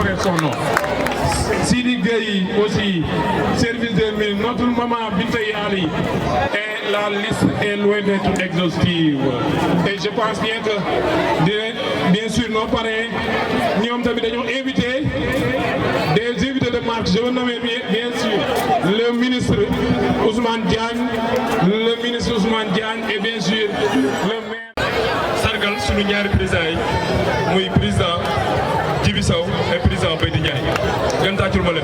connaître son nom. Sidi Gueye aussi, service des mines, notre maman Binta Yali, et la liste est loin d'être exhaustive. Et je pense bien que, bien sûr, nos parrains, nous avons invité des invités de marque. Je veux nommer bien sûr le ministre Ousmane Diagne, et bien sûr le maire. Sargal, sunu ñaari président yi, muy président Djibi Sow et président Baydi Ndiaye. Ngeen tàccul ma leen.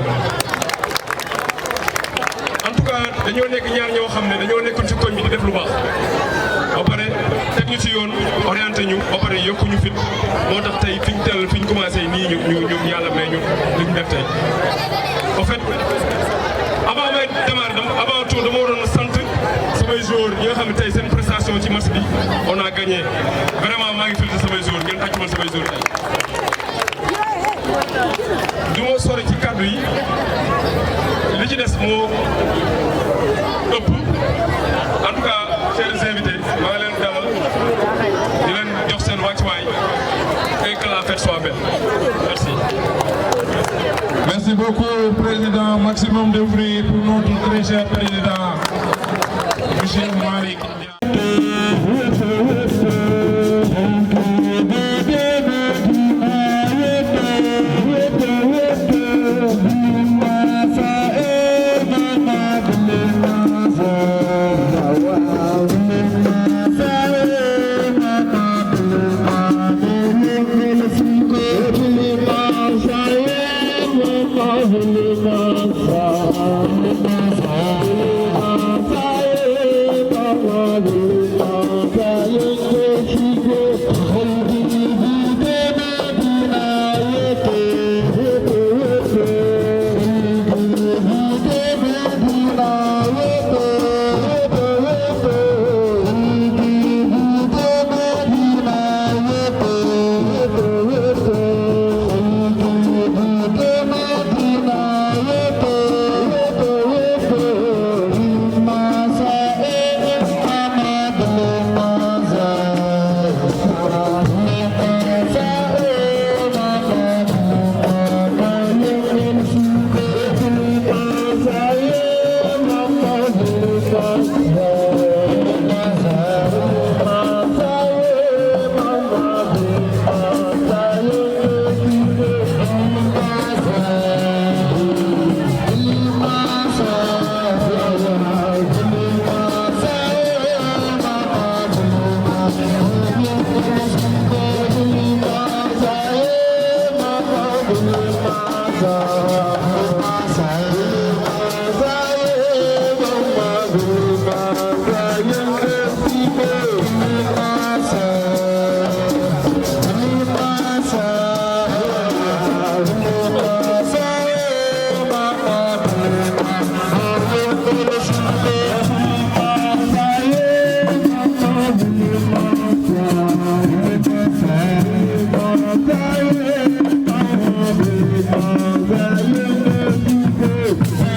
En tout cas dañoo nekk ñaar ñoo xam ne dañoo nekkoon ci koñ bi di def lu baax ba pare teg ñu ci yoon orienté ñu ba pare yokku ñu fit moo tax tey fi ñu teel fi ñu commencé nii ñu yàlla may ñu li ñu def tey. En fait avant may démarrer avant tout dama waroon sant samay joueurs yi nga xam ne tey seen prestation ci match bi on a gagné vraiment maa ngi félicité samay joueurs ngeen tàcc mal samay joueurs tey. du ma sori ci kàddu yi li ci des moo ëpp en tout cas chers invités maa ngi leen dalal di leen jox seen wàccuwaay et que la fête soit belle. Merci. Merci beaucoup, Président. Maximum de bruit pour notre très cher Président, M. Malick. Thank you.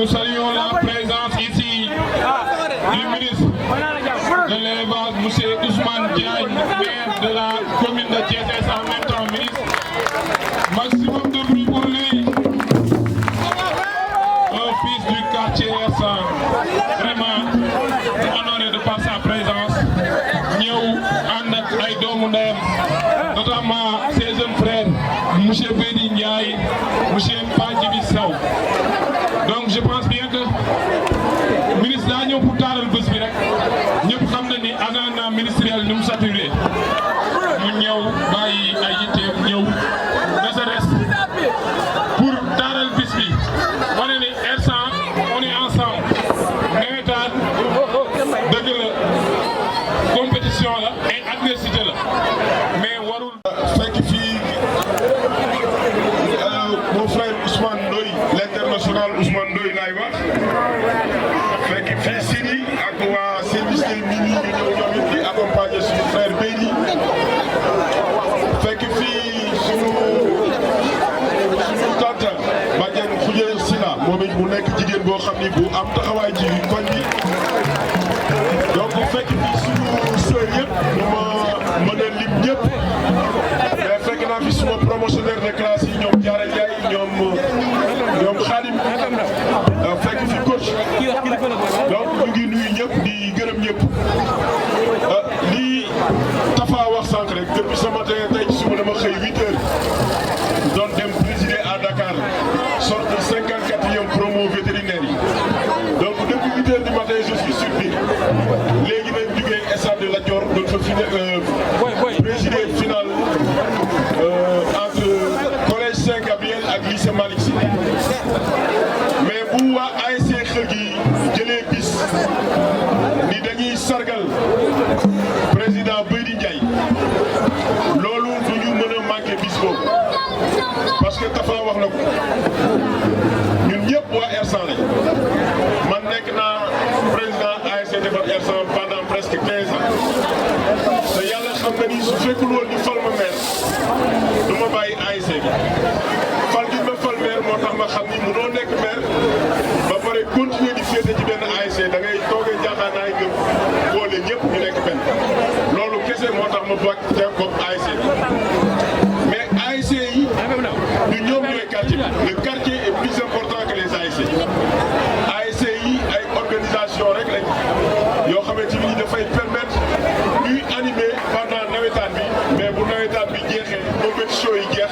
nous saluons la présence ici du ministre de l'élevage, M. Ousmane Diagne, maire de la commune de Thiès, et en même temps ministre. Maximum de bruit pour lui. Un fils du quartier Ersan, vraiment honoré de par sa présence. Ñëw ànd ak ay doomu ndeyam, notamment ses jeunes frères, M. Bédi Ndiaye, M. Badjibi Sow. Donc je pense bien que ministre daa ñëw pour taaral bés bi rek ñëpp xam na ni agenda ministériel ni mu saturé mu ñëw bàyyi ay yitteem ñëw ne serait-ce pour taaral bés bi wane ni Ersan on est ensemble nawetaan dëgg la compétition la et adversité la mais warul fekk fii mon frère Ousmane Ndoye l'international Ousmane Ndoye laay wax fekk fii Sidi ak waa service des mines yi ñu ñëw ñoom it di accompagner suñu frère Bédi fekk fii suñu tante Badiane Khoudia Sila moom it mu nekk jigéen boo xam ni bu am taxawaay ci koñ bi donc fekk fii suñu sœur yëpp ñu ma mën a lim ñëpp mais fekk naa fi suma promotionnaire de classe yi ñoom Diarra Ndiaye ñoom Khadim fekk fi coach donc ñu ngi nuyu ñëpp di gërëm ñëpp lii Tafa wax sànq rek depuis ce matin tey ci suba dama xëy 8 heures doon dem présider à Dakar sorte 54e promo vétérinaire yi donc depuis 8 heures du matin je suis sur pied léegi nañ jugee stade de Lat Dior doon fa présider final entre collège Saint-Gabriel ak lycée Malick Sy mais bu waa ASC Xël gi jëlee bis ni dañuy sargal président Bédi Ndiaye loolu du ñu mën a manqué bis boobu parce que Tafa wax na ko ñun ñëpp waa Ersan lañ man nekk naa président ASC Defar Ersan pendant presque 15 ans te yàlla xam na ni su fekkul woon ni fal ma maire du ma bàyyi ASC bi fal gi ma fal maire moo tax ma xam ni mënoo nekk maire ba pare continuer di féete ci benn ASC da ngay toogee jaaxaanaay nga boole ñëpp ñu nekk benn loolu kese moo tax ma bokk te bopp ASC mais ASC yi du ñoom ñooy quartier bi le quartier est plus important que les ASC ASC yi ay organisation rek lañ yoo xamante ni dafay permettre ñuy animer pendant nawetaan bi mais bu nawetaan bi jeexee compétition yi jeex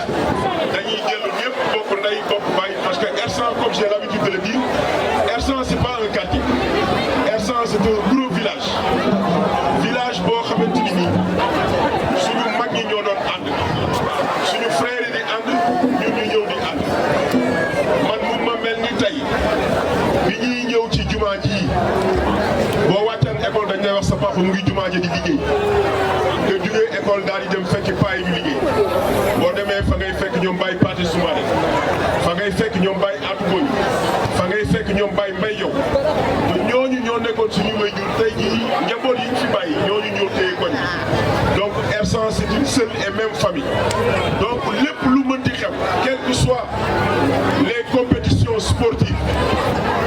dañuy dellu ñëpp bokk ndey bokk baay parce que Ersan comme j'ai l'habitude de le dire Ersan c'est pas un quartier Ersan c'est un gros village boo xamante ni nii suñu mag ñi ñoo doon ànd suñu frères yi di ànd ñun ñu ñëw di ànd man mu ma mel ni tey bi ñuy ñëw ci jumaa ji boo wàccaan école dañ lay wax sa papa mu ngi jumaa ji di liggéey nga jugee école daal di dem fekki paa yi ñu liggéey boo demee fa ngay fekk ñoom Baye Pathé Soumaré fa ngay fekk ñoom Baye Atou Boy fa ngay fekk ñoom Baye Mbaye Yow te ñooñu ñoo nekkoon suñu waajur tey jii njaboot yi ñu fi bàyyi ñooñu ñoo téye koñ donc Ersan c'est une seule et même famille donc lépp lu mënti xew quelles que soient les compétitions sportives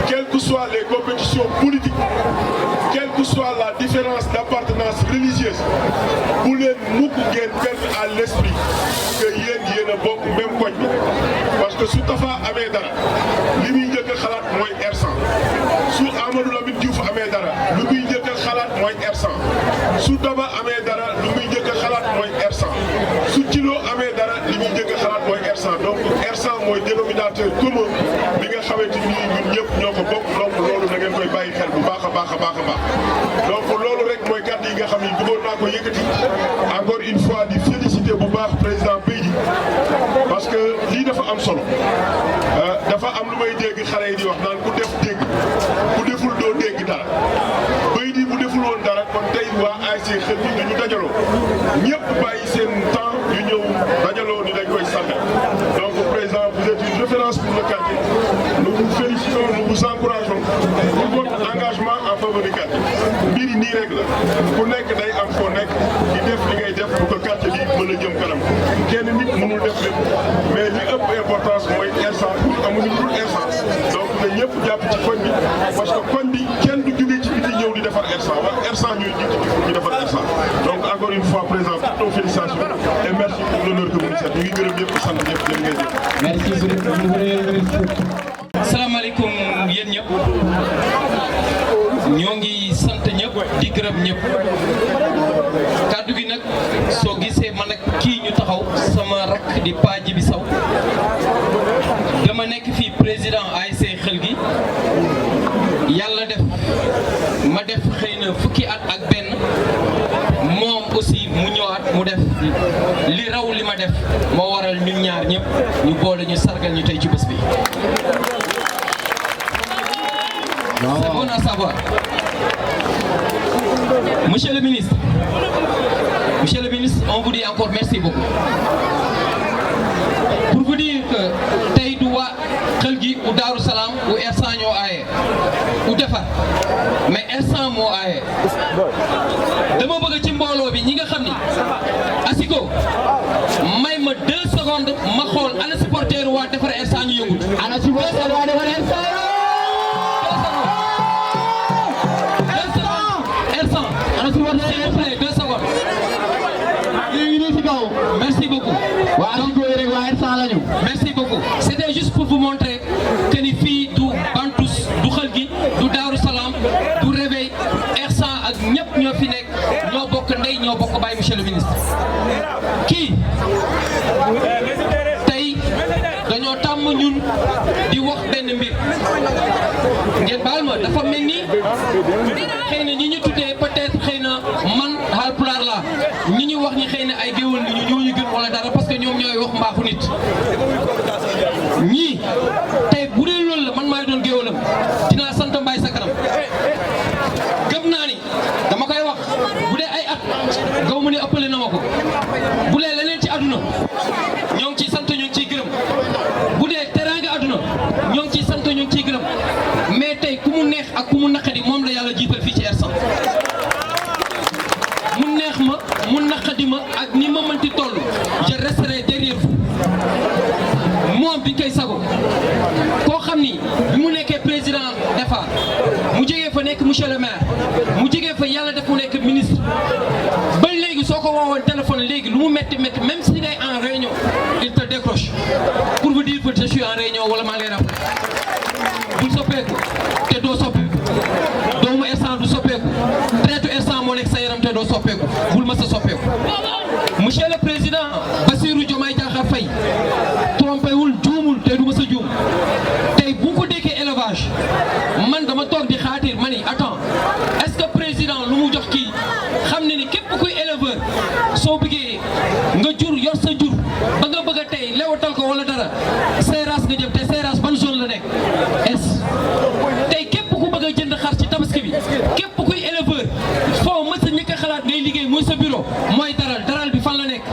quelles que soient les compétitions politiques quelle que soit la différence d'appartenance religieuse bu leen mukk ngeen perdre à l'esprit que yéen a bokk même koñ bi parce que su Tafa amee dara li muy njëkk a xalaat mooy Ersan su Amadou Lamine Diouf amee dara lu muy njëkk a xalaat mooy Ersan su Daba amee dara lu muy njëkk a xalaat mooy Ersan su Thilo amee dara li muy njëkk a xalaat mooy Ersan donc Ersan mooy dénominateur commun bi nga xamante ni ñun ñëpp ñoo ko bokk donc loolu da ngeen koy bàyyi xel bu baax a baax a baax a baax donc loolu rek mooy kàddu yi nga xam ni bëggoon naa ko yëkkati encore une fois di féliciter bu baax président Bédi parce que lii dafa am solo dafa am lu may dégg xale yi di wax naan ku def dégg ku deful doo dégg dara Bédi bu deful woon dara kon tey waa ASC Xël bi dañu dajaloo ñëpp bàyyi seen temps yu ñëw dajaloo ni dañ koy sargal donc président vous êtes une référence pour le quartier nous vous félicitons nous vous encourageons pour votre engagement en faveur du quartier mbir yi nii rek la ku nekk day am foo nekk di def li ngay def pour que quartier bi mën a jëm kanam kenn nit mënul def lépp mais li ëpp importance mooy Ersan amuñu dul Ersan donc na ñëpp jàpp ci koñ bi parce que koñ bi kenn du jógee ci biti ñëw di defar R100 wala R100 ñooy jiitu ñu defar R100 donc encore une fois président toutes nos félicitations et merci pour l'honneur que vous nous faites ñu ngi gërëm ñëpp sant ñëpp jërë ngeen jëf. merci beaucoup. salaamaaleykum yéen ñëpp ñoo ngi sant ñëpp di gërëm ñëpp kàddu gi nag soo gisee man ak kii ñu taxaw sama rakk di Pa Djibi Sow dama nekk fii président ASC Xël gi yàlla def ma def xëy na fukki at ak benn moom aussi mu ñëwaat mu def li raw li ma def moo waral ñun ñaar ñëpp ñu boole ñu sargal ñu tey ci bés bi. C'est bon à savoir. Monsieur le ministre, on vous dit encore merci beaucoup. Pour vous dire que tey du waa Xël gi ou Daaru Salaam ou R100 ñoo aaye ou defar mais R100 moo aaye dama bëgg ci mbooloo bi ñi nga xam ni asiko may ma 2 secondes ma xool ana supporter waa defar R100 ñu yëngut ana supporter waa defar R100 Merci beaucoup. Merci beaucoup. C'était juste pour vous montrer que ni fii du Bantous du Xël gi du Daaru Salaam du Réveil R100 ak ñëpp ñoo fi nekk ñoo bokk ndey ñoo bokk baay monsieur le ministre. kii tey dañoo tàmm ñun di wax benn mbir ngeen baal ma dafa mel ni xëy na ñi ñu tuddee peut-être xëy na man Haalpulaar la ñi ñu wax ñi xëy na ay géwël ñu ñoo ñu gën wala dara parce que ñoom ñooy wax mbaaxu nit ñii tey bu dee loolu la man maay doon géwëlam dinaa sant Mbaye sa kanam gëm naa ni dama koy wax bu dee ay at gaw ma ne ëppale na ma ko bu dee leneen ci àdduna ñoo ngi ciy sant ñu ngi ciy gërëm bu dee teraanga àdduna ñoo ngi ciy sant ñu ngi ciy gërëm mais tey ku mu neex ak ku mu naqadi moom la yàlla jiital fii ci R100 mu neex ma mu naqadi ma ak ni ma mënti toll je resterai derrière vous moom biñ koy sago koo xam ni bi mu nekkee président defar mu jógee fa nekk monsieur le maire mu jógee fa yàlla def mu nekk ministre ba léegi soo ko woowoon téléphone léegi lu mu métti métti même si ngay en réunion il te décroche pour vous dire que je suis en réunion wala maa ngi lay rappelé bul soppeeku te doo soppeeku doomu R100 du soppeeku traite R100 moo nekk sa yaram te doo soppeeku bul ma sa soppeeku monsieur le président Bassirou Diomaye Diakhar Faye trompé wul juumul te du ma sa juum tey bu ko déggee élevage man dama toog di xaatir ma ni attends est-ce que président lu mu jox kii xam ne ni képp kuy éleveur soo bëggee nga jur yor sa jur ba nga bëgg a tey lewatal ko wala dara Seras nga jëm te Seras ban zone la nekk tey képp ku bëgg a jënd xar ci tabaski bi képp kuy éleveur foo mës a ñëkk a xalaat ngay liggéey muy sa bureau mooy daral bi fan la nekk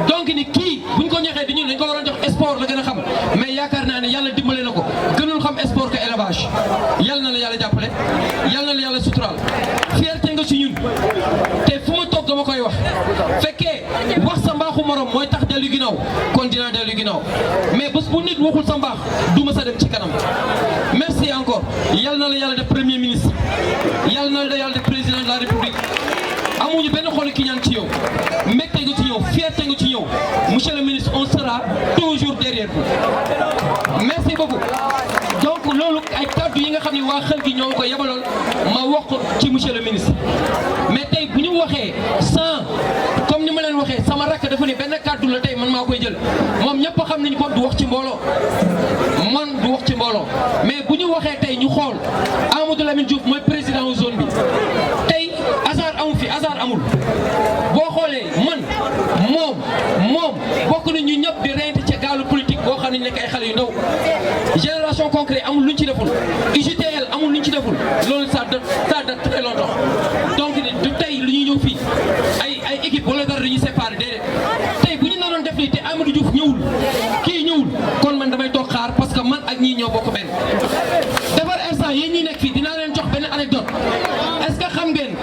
donc ni kii buñ ko ñaxee di ñun dañ ko waroon jox sport la gën a xam mais yaakaar naa ne yàlla dimbale na ko gënul xam sport que élevage yal na la yàlla jàppale yal na la yàlla suturaal fierté nga si ñun te fu ma toog dama koy wax fekkee wax sa mbaaxu morom mooy tax dellu ginnaaw kon dinaa dellu ginnaaw mais bés bu nit waxul sa mbaax du ma sa dem ci kanam merci encore yal na la yàlla def premier ministre yal na la yàlla def président de la république amuñu benn xol ki ñaan ci yow mbégte nga ci yow fierté nga ci yow monsieur le ministre on sera toujours derrière vous merci beaucoup donc loolu ay kàddu yi nga xam ne waa Xël gi ñoo ko yebaloon ma wax ko ci monsieur le ministre mais tey bu ñu waxee sans comme ni ma leen waxee sama rakk dafa ne benn kàddu la tey man maa koy jël moom ñëpp xam nañu ko du wax ci mbooloo man du wax ci mbooloo mais bu ñu waxee tey ñu xool Amadou Lamine Diouf mooy président wu zone bi tey hasard amu fi hasard amul boo xoolee man moom bokk na ñu ñëpp di reyante ci gaalu politique boo xam ne nekk ay xale yu ndaw génération concret amul luñ ci deful UJTL amul luñ ci deful loolu ça date très longtemps donc du tey lu ñuy ñëw fii ay équipe wala dara dañuy séparé déedéet tey bu ñu naroon def nii te Amadou Diouf ñëwul kii ñëwul kon man damay toog xaar parce que man ak ñii ñoo bokk benn defar instant yéen ñi nekk fii dinaa leen jox benn anecdote est-ce que xam ngeen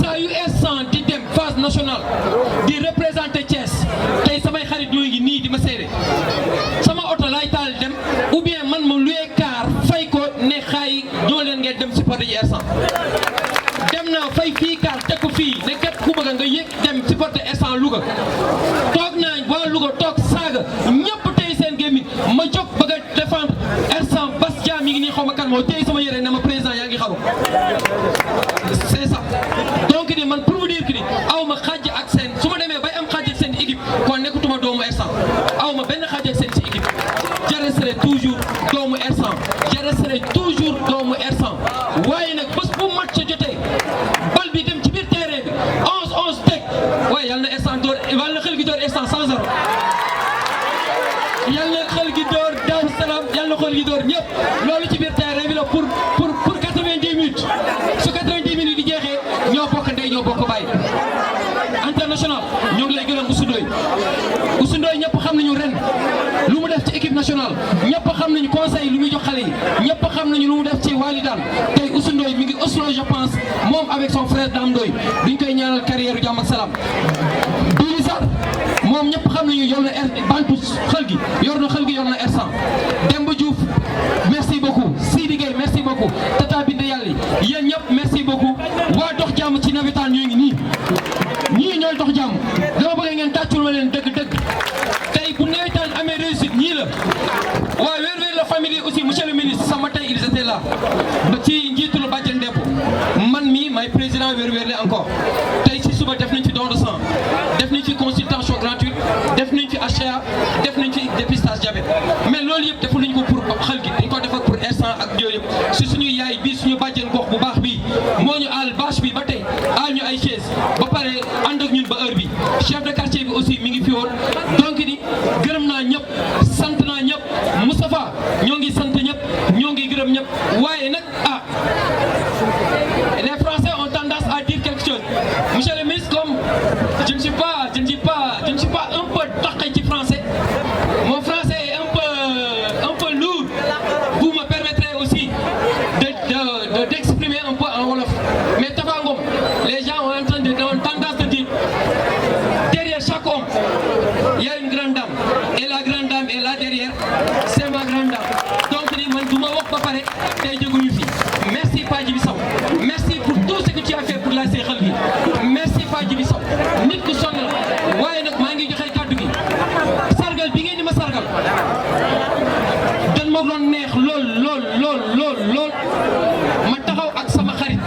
saa yu instant di dem phase nationale di représenter Thiès tey samay xarit ñoo ngi nii di ma seede sama oto laay taal dem ou bien man ma luyee car Louga toog naa waa Louga toog saaga ñëpp tey seen gémmiñ ma jóg bëgg a défendre R100 Bass Dia mi ngi nii xaw ma kan moo tey sama yére ne ma président yaa ngi xaru c'est ça donc ni man pour vous dire que ni aw ma xàjj ak seen su ma demee bay am xàjj ak seen équipe kon nekkatuma doomu R100 aw ma benn xàjj ak seen ci équipe je resterai toujours doomu R100 je resterai toujours doomu R100 waaye nag bés bu match jotee bal bi dem ci biir terrain bi 11-11 teg waaye yal na R100 door yal na xel gi door R100 100-0 yal na xel gi door Daaru Salaam yal na xel gi door ñëpp loolu ci biir terrain bi la pour 90 minutes su 90 minutes di jeexee ñoo bokk ndey ñoo bokk baay international ñoo ngi lay gërëm Oussou Ndoye ñëpp xam nañu ren lu mu def ci équipe nationale ñëpp xam nañu conseil lu muy jox xale yi ñëpp xam nañu lu mu def ci Walidane tey Oussou Ndoye mi ngi Oslo je pense moom avec son frère Dame Ndoye duñ koy ñaanal carrière u jàmm ak salaam Douli Sarr moom ñëpp xam nañu yor na bantu xel gi yor na R100 Demba Diouf merci beaucoup Sidi Gueye merci beaucoup Tata Binde Yàlla yéen ñëpp merci beaucoup waa dox jàmm ci nawetaan ñoo ngi nii ñii ñooy dox jàmm dama bëgg ngeen tàccul ma leen dëgg-dëgg tey bu nawetaan amee réussite ñii la waaye weer la famille aussi monsieur le ministre sama tey ils étaient là ba ci njiitul Badiane Dépôt man mii may président weer la encore tey ci suba def nañ ci don de sang def nañ ci consultation gratuite def nañ ci HCA def nañ ci dépistage diabète mais loolu yëpp defu nañ ko pour xel gi dañ ko defar pour R100 ak yooyu yëpp si suñu yaay bii suñu bàjjen gox bu baax bii moo ñu aal bâche bi ba tey aal ñu ay chaise ba pare ànd ak ñun ba heure bi chef de quartier bi aussi mi ngi fi woon donc ni gërëm naa ñëpp sant naa ñëpp Moustapha ñoo ngi sant ñëpp ñoo ngi gërëm ñëpp waaye nag les Français ont tendance à dire quelque chose monsieur le ministre comme je ne suis pas un peu taqe ci français mon français est un peu lourd vous me permettrez aussi d'exprimer un peu en wolof mais Tafa Ngom les gens ont tendance de dire derrière chaque homme il y a une grande dame et la grande dame est là derrière c'est ma grande dame donc ni man du ma wax ba pare tey jóguñu fi merci Pa Djibi Sow merci pour tout ce que tu as fait pour la Seexal gi merci Pa Djibi Sow nit ku sonn la waaye nag maa ngi joxe kàddu gi sargal bi ngeen di ma sargal dan ma doon neex lool ma taxaw ak sama xarit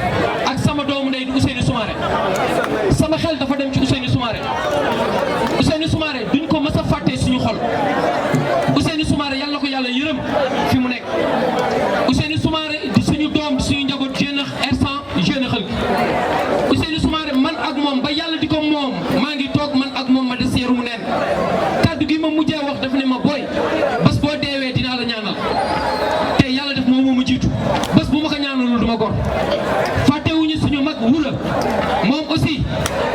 ak sama doomu ndey di Ousseynou Soumaré sama xel dafa dem ci Ousseynou Soumaré duñ ko mës a fàtte suñu xol Ousseynou Soumaré yàlla na ko yàlla yërëm fi mu nekk Ousseynou Soumaré di suñu doom di suñu njaboot jeune R100 jeune xel Ousseynou Soumaré man ak moom ba yàlla di ko moom maa ngi toog man ak moom ma des yaru mu neen kàddu gi ma mujjee wax daf ne ma booy bés boo deewee dinaa la ñaanal te yàlla def moom moo ma jiitu bés bu ma ko ñaanalul du ma gor fàttewuñu suñu mag wula moom aussi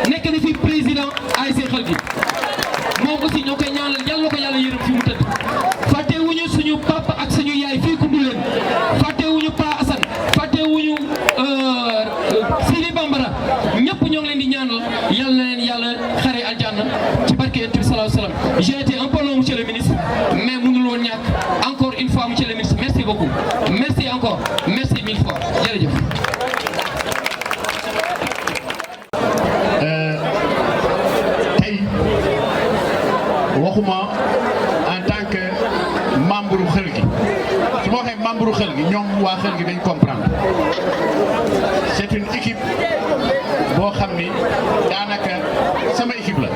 nekk na fi président ay Seexal gi moom aussi ñoo koy ñaanal yàlla ko yàlla yërëm fi mu tëdd fàttewuñu suñu papa ak suñu yaay fii Koundoulène fàttewuñu Pa Assane fàttewuñu Sidi Bambara ñëpp ñoo ngi leen di ñaanal yàlla na leen yàlla xare aljanna ci barke Yonent bi sallallahu alayhi wa sallam j'ai été un peu long monsieur le ministre mais mënul woon ñàkk encore une fois monsieur le ministre merci beaucoup merci encore merci mille fois jërëjëf. tey waxuma en tant que membre xel gi su ma waxee membre xel gi ñoom waa xel gi dañ comprendre c'est une équipe boo xam ni daanaka sama équipe la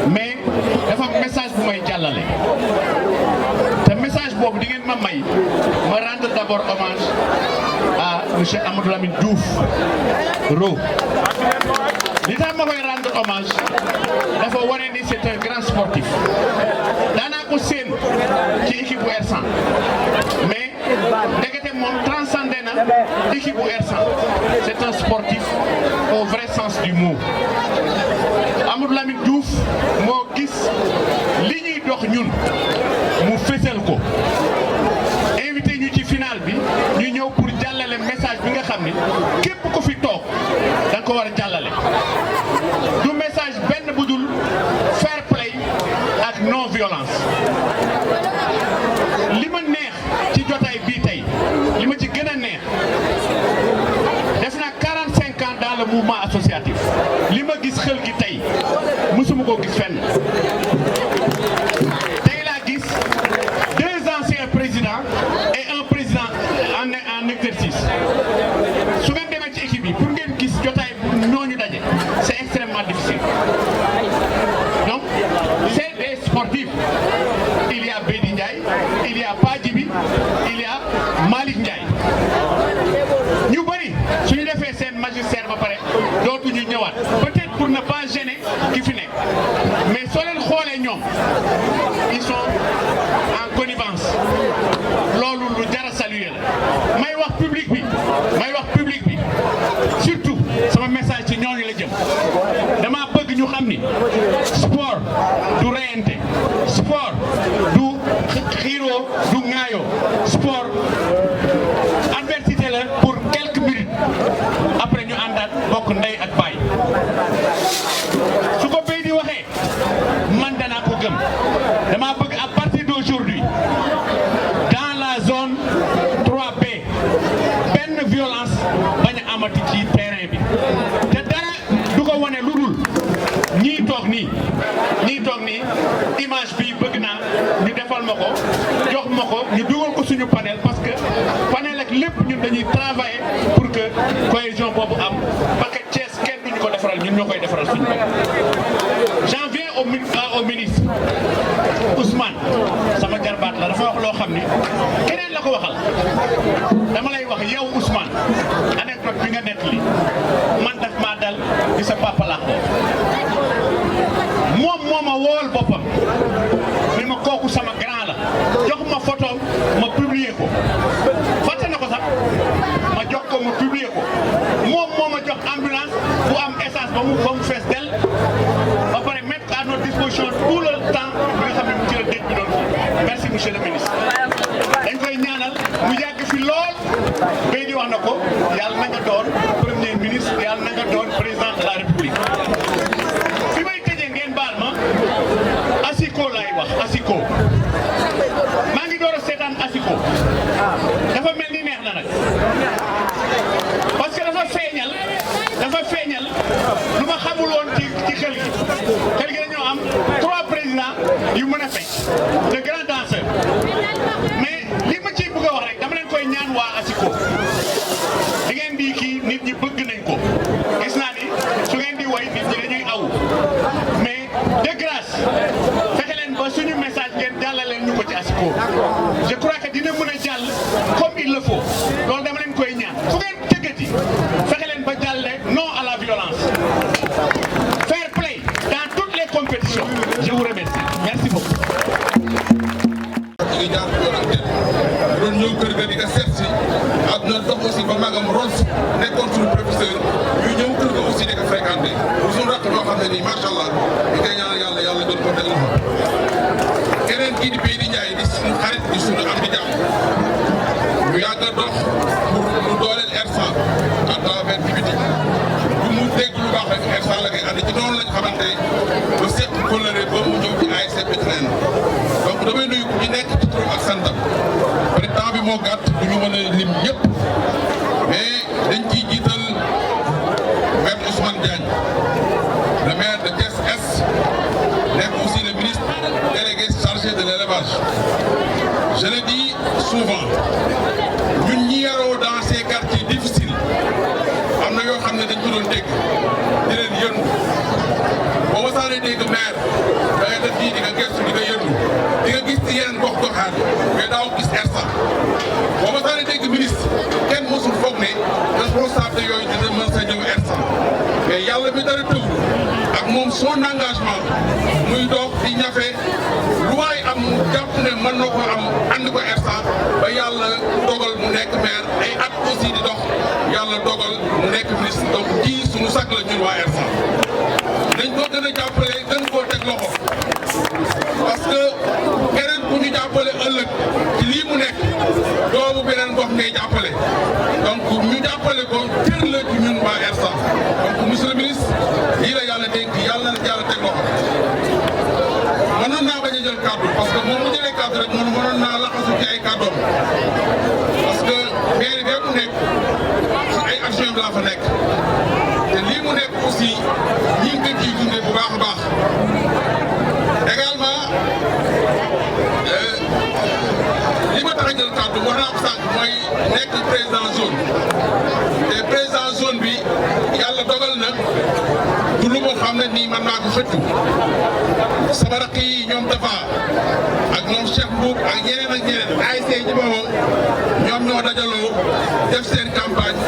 mais dafa am message bu may jàllale te message boobu di ngeen ma may ma rendre d'abord hommage à monsieur Amadou Lamine Diouf Ro li tax ma koy rendre hommage dafa wane ni c'est un grand sportif daanaa ko seen ci équipe bu R100 mais ndekete moom transcendé na équipe bu R100 c'est un sportif au vrai sens du mot Amadou Lamine Diouf moo gis li ñuy dox ñun mu fésal ko invité ñu ci finale bi ñu ñëw pour jàllale message bi nga xam ni képp ko fi toog da nga ko war a jàllale du message benn bu dul fair play ak non violence li ma neex ci jotaay bii tey li ma ci gën a neex def naa 45 ans dans le mouvement associatif li ma gis xel gi tey vice-président et un président en exercice su ngeen demee ci équipe yi pour ngeen gis jotaay ñooñu daje c'est extrêmement difficile donc c'est des sportifs. Il y a Bédi Ndiaye, il y a Padjibi, il y a Malick Ndiaye ñu bëri suñu defee seen magistère ba pare dootuñu ñëwaat peut-être pour ne pas gêner ki fi nekk mais soo leen xoolee ñoom ils sont en connivence loolu lu jar a saluer la may wax public bi surtout sama message ci ñooñu la jëm dama bëgg ñu xam ni sport du reyante sport du xiiroo du ŋaayoo sport adversité la pour quelques minutes après ñu àndaat bokk ndey ak baay su ko béy di waxee man danaa ko gëm dama bëgg à partir d'aujourd'hui dans la zone 3B benn violence bañ a amati ci terrain bi te dara du ko wane lu dul ñii toog nii image bi bëgg naa ñu defal ma ko jox ma ko ñu dugal ko suñu panel parce que panel ak lépp ñun dañuy travailler pour que cohésion boobu am parce que Thiès kenn duñu ko defaral ñun ñoo koy defaral suñu bopp. J'en viens au ministre Ousmane sama jarbaat la dafa wax loo xam ni keneen la ko waxal dama lay wax yow Ousmane anecdote bi nga nekk li man daf maa dal di sa papa laa moom moo ma wool boppam ni ma kooku sama grand la jox ma photo ma publier ko fàtte na ko sax ma jox ko ma publier ko moom moo ma jox ambulance bu am essence ba mu fees del ba pare mettre à notre disposition tout le temps bi nga xam ne mu ci la dëj bi doon merci monsieur le ministre dañ koy ñaanal mu yàgg fi lool bay di wax na ko yàlla na nga doon premier ministre yàlla na nga doon président de la république. Asiko laay wax Asiko maa ngi door a seetaan Asiko dafa mel ni neex na nag parce que dafa feeñal lu ma xamul woon ci xel gi dañoo am 3 présidents yu mën a fecc de grands danseurs mais li ma ciy bëgg a wax rek dama leen koy ñaan waa Asiko di ngeen di kii nit ñi bëgg nañ ko gis naa ni su ngeen di woy nit ñi dañuy aw mais de grâce fexe leen ba suñu message ngeen jàllaleen ñu ko ci Asiko je crois que dina mën a jàll comme il le faut loolu dama leen koy ñaan fu ngeen tëggati fexe leen ba jàlle non à la violence fair play dans toutes les compétitions je vous remercie merci beaucoup. ñu ngi jaar doon ñëw kër ga di nga seet si ak na dox aussi ba magam Ros nekkoon suñu professeur ñu ñëw kër ga aussi di ko fréquenté pour suñu rakk loo xam ne nii macha allah di koy ñaanal yàlla doon ko teg loxo keneen kii di Bédi Ndiaye di suñu xarit di suñu am di jàmm ñu yàgg a dox pour mu dooleel R100 à travers Bibiti bu mu dégg lu baax rek R100 la koy andi ci noonu lañ xamante ba seq kóllëre ba mu ñëw ci ASC Pétrin donc damay nuyu ku ñu nekk ci turam ak santam peut être temps bi moo gàtt du ñu mën a lim ñëpp mais dañ ciy jiital maire Ousmane Diagne le maire de Thiès Est nekk aussi le ministre délégué chargé de l'élevage. Je le dis souvent ñun ñi yaroo dans ces quartiers difficiles am na yoo xam ne dañ ko doon dégg di leen yëndu boo ma saanee dégg maire da ngay def di nga gëstu di nga yëndu di nga gis ci yeneen gox goxaan mais daaw gis R100 boo ma saanee dégg ministre kenn mosul foog ne responsable yooyu dina mën sa ñëw R100 mais yàlla mi dara tëwul ak moom son engagement muy doog di ñafe lu waay am jàpp ne mën na ko am ànd ko R100 ba yàlla dogal mu nekk maire ay at aussi di dox yàlla dogal mu nekk ministre donc kii suñu sag la ñun waa R100 dañ ko gën a jàppale gën koo teg loxo parce que keneen ku ñu jàppale ëllëg ci lii mu nekk doomu beneen gox ngay jàppale donc ñu jàppale ko cër la ci ñun waa R100 donc monsieur le ministre lii la yàlla dénk yàlla na yàlla teg loxo mënoon naa bañ a jël kàddu parce que moom mu jëlee kàddu rek mënoon naa laxasu ci ay kàddoom parce que mairie bee mu nekk ci ay action bi laa fa nekk te lii mu nekk aussi ñi ngi ciy dundee bu baax a baax également li ma tax a jël kàddu wax naa ko sànq mooy nekk président zone te président zone bi yàlla dogal na du lu moo xam ne nii man maa ko xëccu sama rakk yi ñoom Tafa ak ñoom Cheikh Mbour ak ñeneen ASC ci boppam ñoom ñoo dajaloo def seen campagne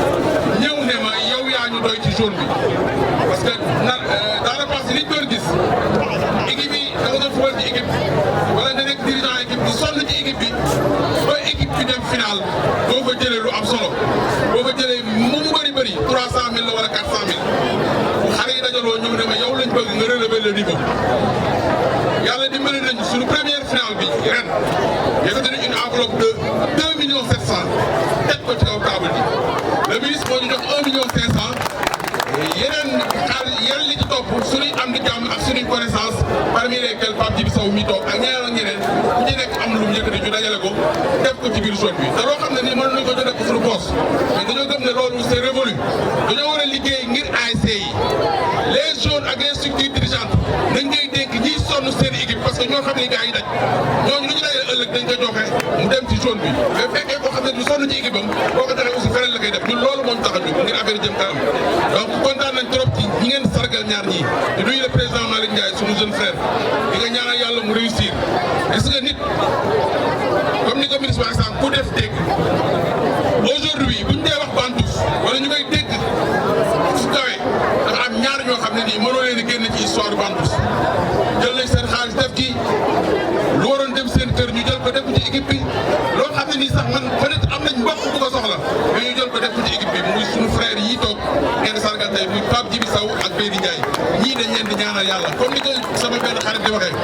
ñëw ne ma yow yaa ñu doy ci zone bi parce que dans le passé li ñu doon gis équipe yi da nga doon football ci équipe wala nga nekk dirigeant équipe di sonn ci équipe bi ba équipe bi dem final boo ko jëlee lu am solo boo ko jëlee mu bëri 300 000 la wala 400 000 xale yi dajaloo ñëw ne ma yow lañ bëgg nga relever le niveau yàlla dimbali nañu suñu première finale bi ren yëkkati nañu une enveloppe de 2 millions 700 teg ko ci kaw table bi le ministre moo ñu jox 1 million 500 yeneen yeneen li ci topp suñuy am di jàmm ak suñuy connaissance parmi lesquels Pape Djibi Sow mi toog ak ñeneen ku ci nekk am lu mu yëkkati ñu dajale ko def ko ci biir zone bi te loo xam ne nii mën nañu ko def ko suñu poche mais dañoo gëm ne loolu c'est révolu dañoo war a liggéey ngir ASC yi les zones ak les structures dirigeantes dañ koy dénk ñiy sonn seen équipe parce que ñoo xam ne gars yi daj ñooñu lu ñu dajale ëllëg dañ ko joxe mu dem ci zone bi mais fekkee koo xam ne du sonn ci équipe am boo ko taxee aussi feneen la koy def ñun loolu moo ñu tax a jóg ngir affaire jëm kanam donc kontaan nañ trop ci ñi ngeen sargal ñaar ñii te nuyu le président Malick Ndiaye suñu jeune frère di nga ñaanal yàlla mu réussir est-ce que nit comme ni ko ministre wax sànq ku def dégg aujourd'hui buñ dee wax Bantous wala ñu koy dégg su kawee dafa am ñaar ñoo xam ne nii mënoo leen a génn ci histoire Bantous jël nañ seen xaalis def ci lu waroon dem seen kër ñu jël ko def ci équipe bi loo xam ne nii sax man peut-être am nañ mbokk bu ko soxla mais ñu jël ko def ci équipe bi muy suñu frère yi toog ngeen sargal tey muy Pape Djibi Sow ak Bédi Ndiaye ñii dañ leen di ñaanal yàlla comme ni ko sama benn xarit di waxee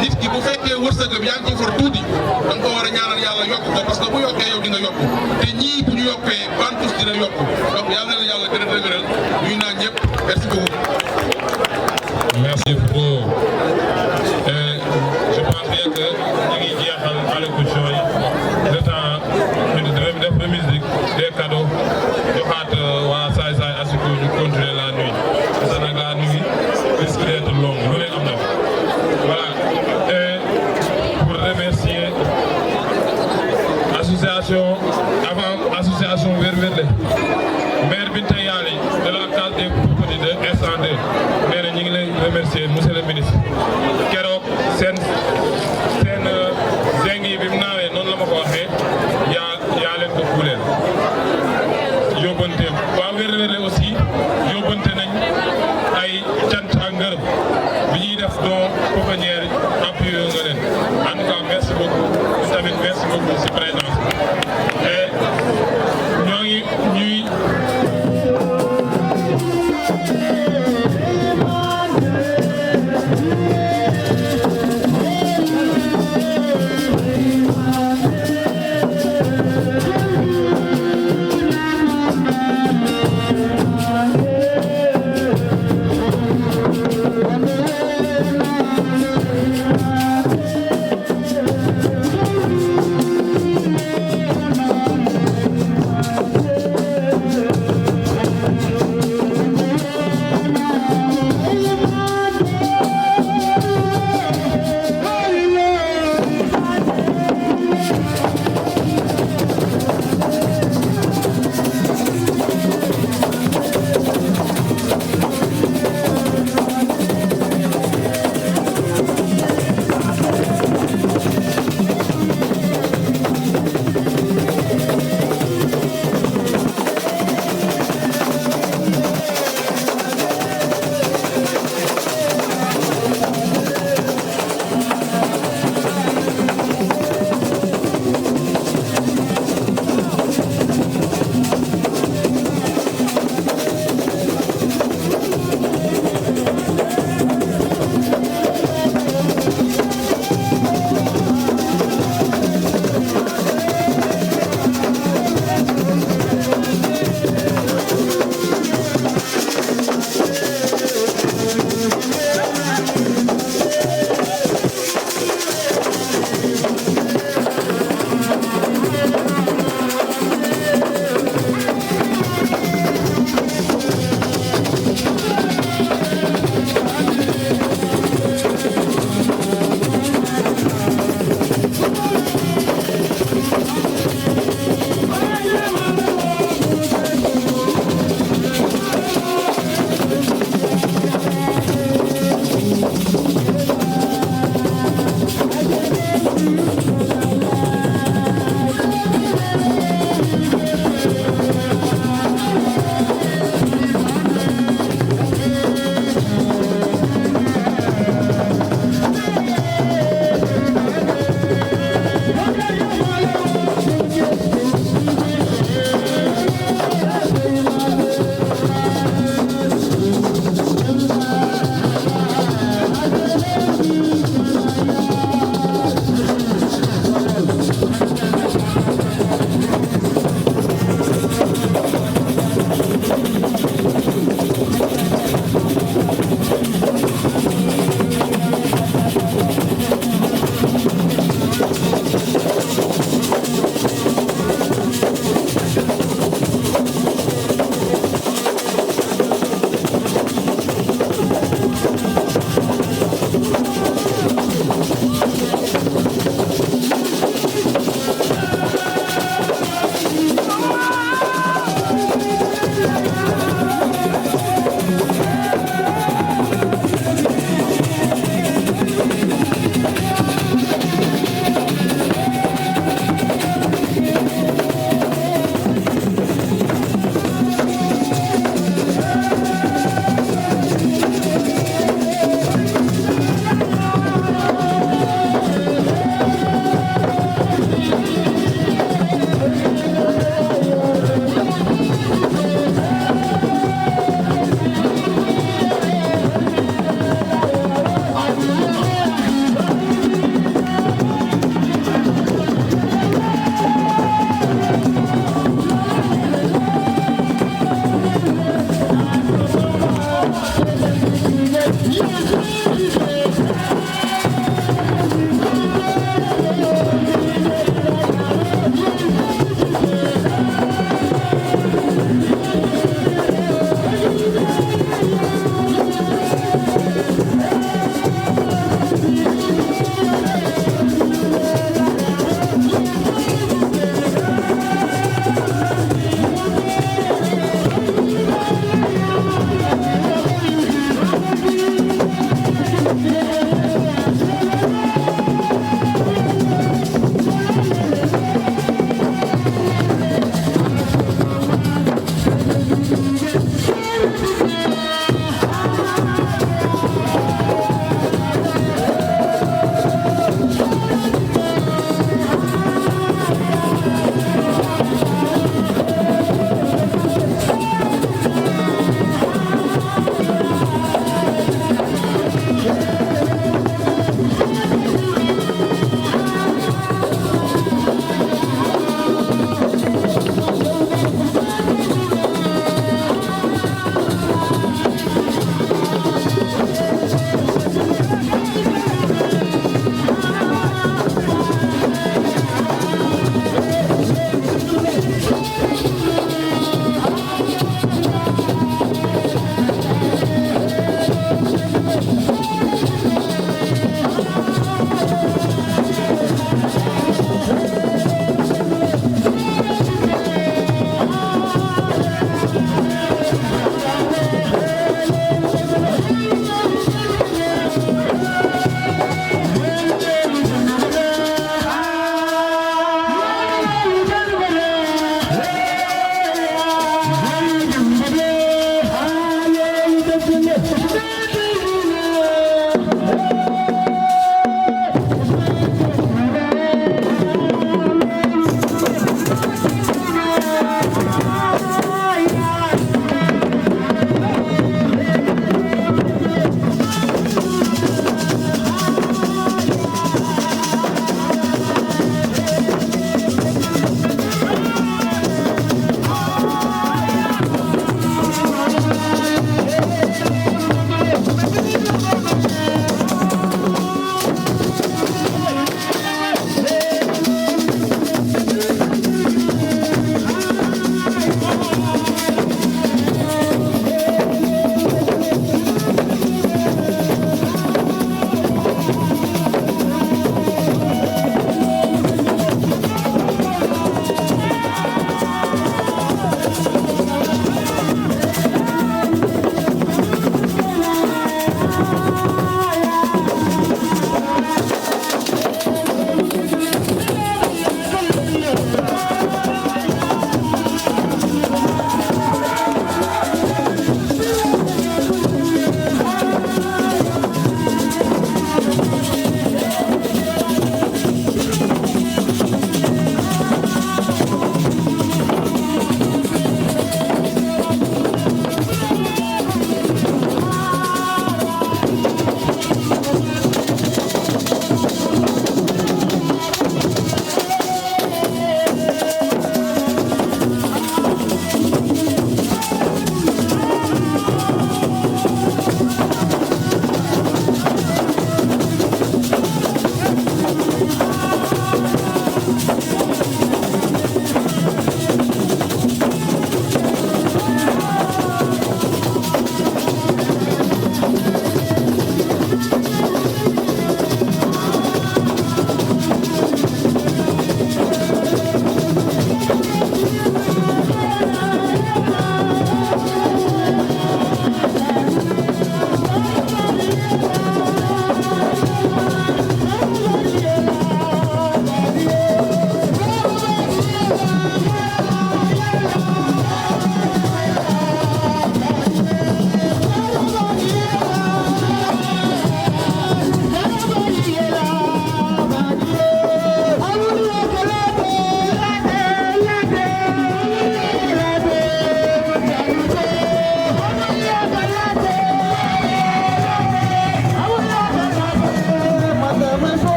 nit ki bu fekkee wërsëgam yaa ngi ci for tuuti da nga ko war a ñaanal yàlla yokk ko parce que bu yokkee yow di nga yokk te ñii bu ñu yokkee Bantous dina yokk donc yàlla na yàlla gën a dëgëral ñuy naan ñëpp merci beaucoup. Merci beaucoup. Je pense bien que ñu ngi jeexal allocution yi le temps ñu def remise des cadeaux joxaat waa Saay Saay Asiko ñu continuer la nuit parce que nag la nuit risque d'être longue lu leen am na voilà et pour remercier association Weer Werlé maire Binta Yali de la case des tout-petits de instant 2 nee na ñu ngi lay remercier monsieur le ministre keroog seen zeng yi bi mu naawee noonu la ma ko waxee yaa leen ko kuuleel yóbbante waa Weer Werlé aussi yóbbante nañ ay cant ak ngërëm bi ñuy def don pouponnière appuyé nga leen en tout cas merci beaucoup tamit merci beaucoup si présence et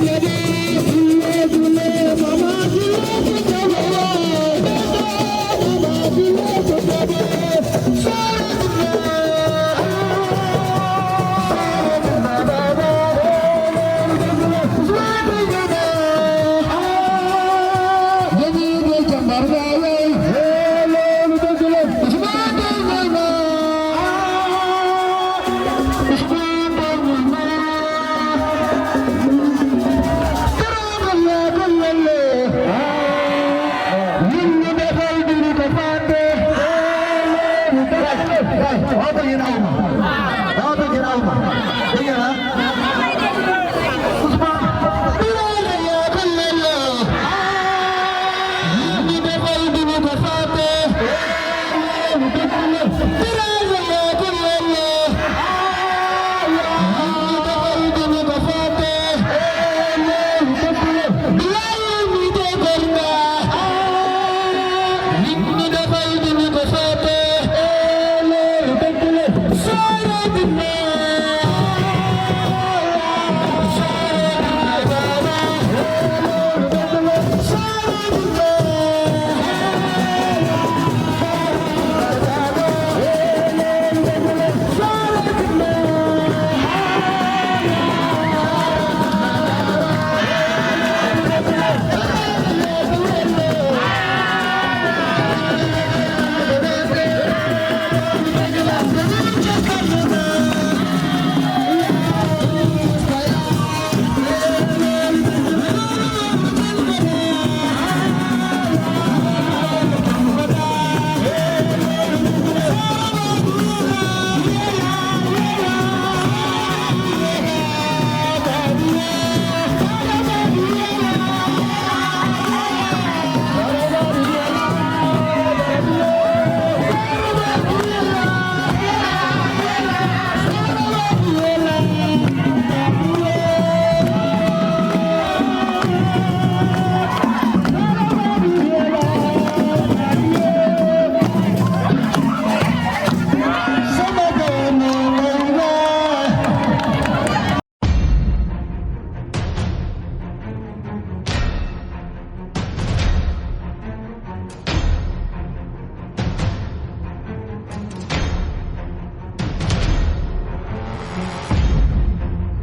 Thank you.